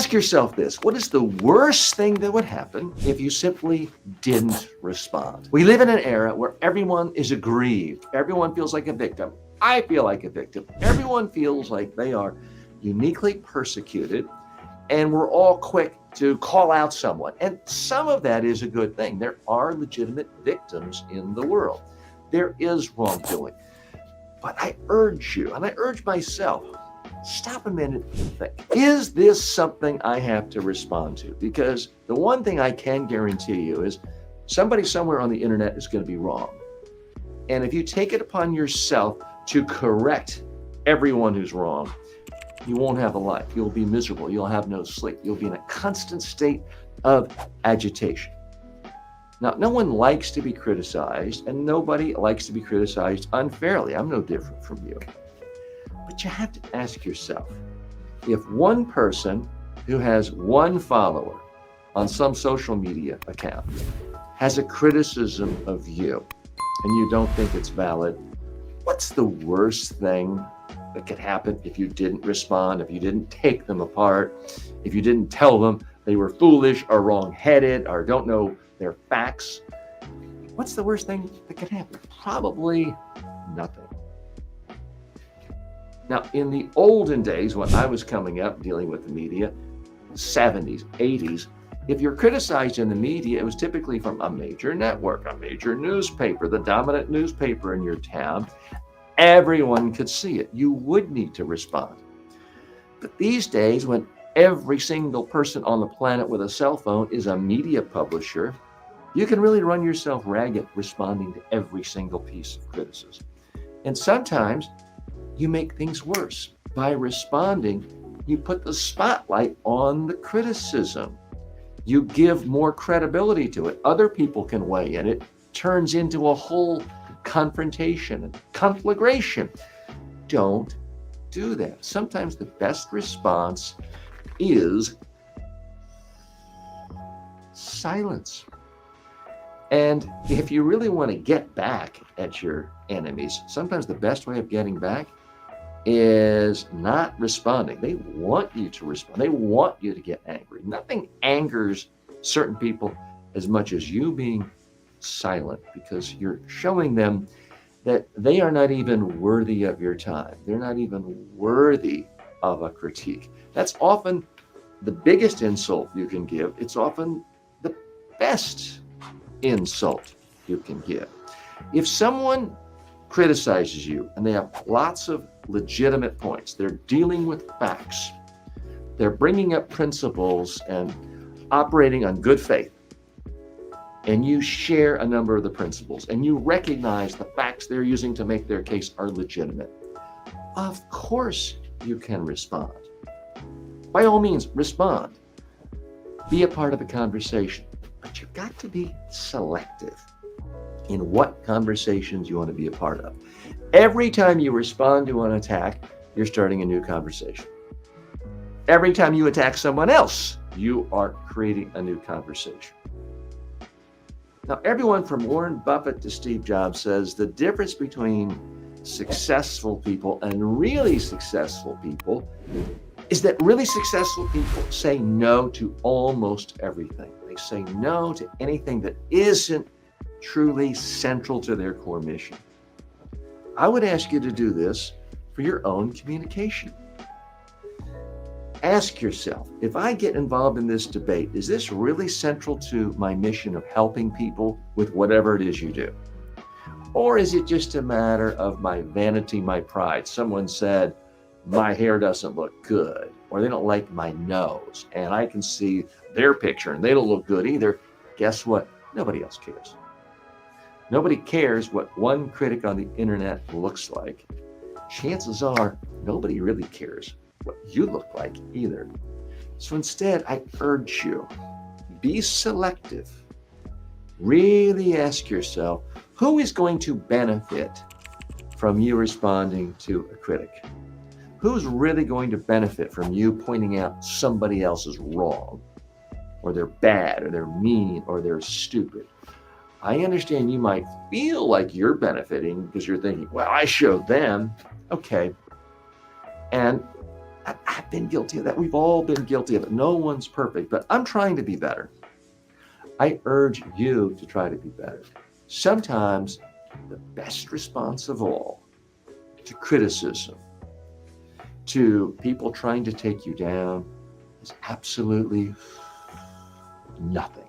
Ask yourself this: what is the worst thing that would happen if you simply didn't respond? We live in an era where everyone is aggrieved. Everyone feels like a victim. I feel like a victim. Everyone feels like they are uniquely persecuted, and we're all quick to call out someone. And some of that is a good thing. There are legitimate victims in the world. There is wrongdoing. But I urge you, and I urge myself, stop a minute and think, is this something I have to respond to? Because the one thing I can guarantee you is somebody somewhere on the internet is going to be wrong. And if you take it upon yourself to correct everyone who's wrong, you won't have a life. You'll be miserable. You'll have no sleep. You'll be in a constant state of agitation. Now, no one likes to be criticized, and nobody likes to be criticized unfairly. I'm no different from you. But you have to ask yourself, if one person who has one follower on some social media account has a criticism of you and you don't think it's valid, what's the worst thing that could happen if you didn't respond, if you didn't take them apart, if you didn't tell them they were foolish or wrong-headed or don't know their facts? What's the worst thing that could happen? Probably nothing. Now, in the olden days, when I was coming up dealing with the media, 70s, 80s, if you're criticized in the media, it was typically from a major network, a major newspaper, the dominant newspaper in your town. Everyone could see it. You would need to respond. But these days, when every single person on the planet with a cell phone is a media publisher, you can really run yourself ragged responding to every single piece of criticism. And sometimes you make things worse. By responding, you put the spotlight on the criticism. You give more credibility to it. Other people can weigh in. It turns into a whole confrontation and conflagration. Don't do that. Sometimes the best response is silence. And if you really want to get back at your enemies, sometimes the best way of getting back is not responding. They want you to respond. They want you to get angry. Nothing angers certain people as much as you being silent, because you're showing them that they are not even worthy of your time. They're not even worthy of a critique. That's often the biggest insult you can give. It's often the best insult you can give. If someone criticizes you and they have lots of legitimate points, they're dealing with facts, they're bringing up principles and operating on good faith, and you share a number of the principles and you recognize the facts they're using to make their case are legitimate, of course you can respond. By all means, respond. Be a part of the conversation. But you've got to be selective in what conversations you want to be a part of. Every time you respond to an attack, you're starting a new conversation. Every time you attack someone else, you are creating a new conversation. Now, everyone from Warren Buffett to Steve Jobs says the difference between successful people and really successful people is that really successful people say no to almost everything. They say no to anything that isn't truly central to their core mission. I would ask you to do this for your own communication. Ask yourself, if I get involved in this debate, is this really central to my mission of helping people with whatever it is you do? Or is it just a matter of my vanity, my pride? Someone said, my hair doesn't look good, or they don't like my nose, and I can see their picture and they don't look good either. Guess what? Nobody else cares. Nobody cares what one critic on the internet looks like. Chances are nobody really cares what you look like either. So instead, I urge you, be selective. Really ask yourself, who is going to benefit from you responding to a critic? Who's really going to benefit from you pointing out somebody else is wrong, or they're bad, or they're mean, or they're stupid? I understand you might feel like you're benefiting because you're thinking, well, I showed them. Okay. And I've been guilty of that. We've all been guilty of it. No one's perfect, but I'm trying to be better. I urge you to try to be better. Sometimes the best response of all to criticism, to people trying to take you down, is absolutely nothing.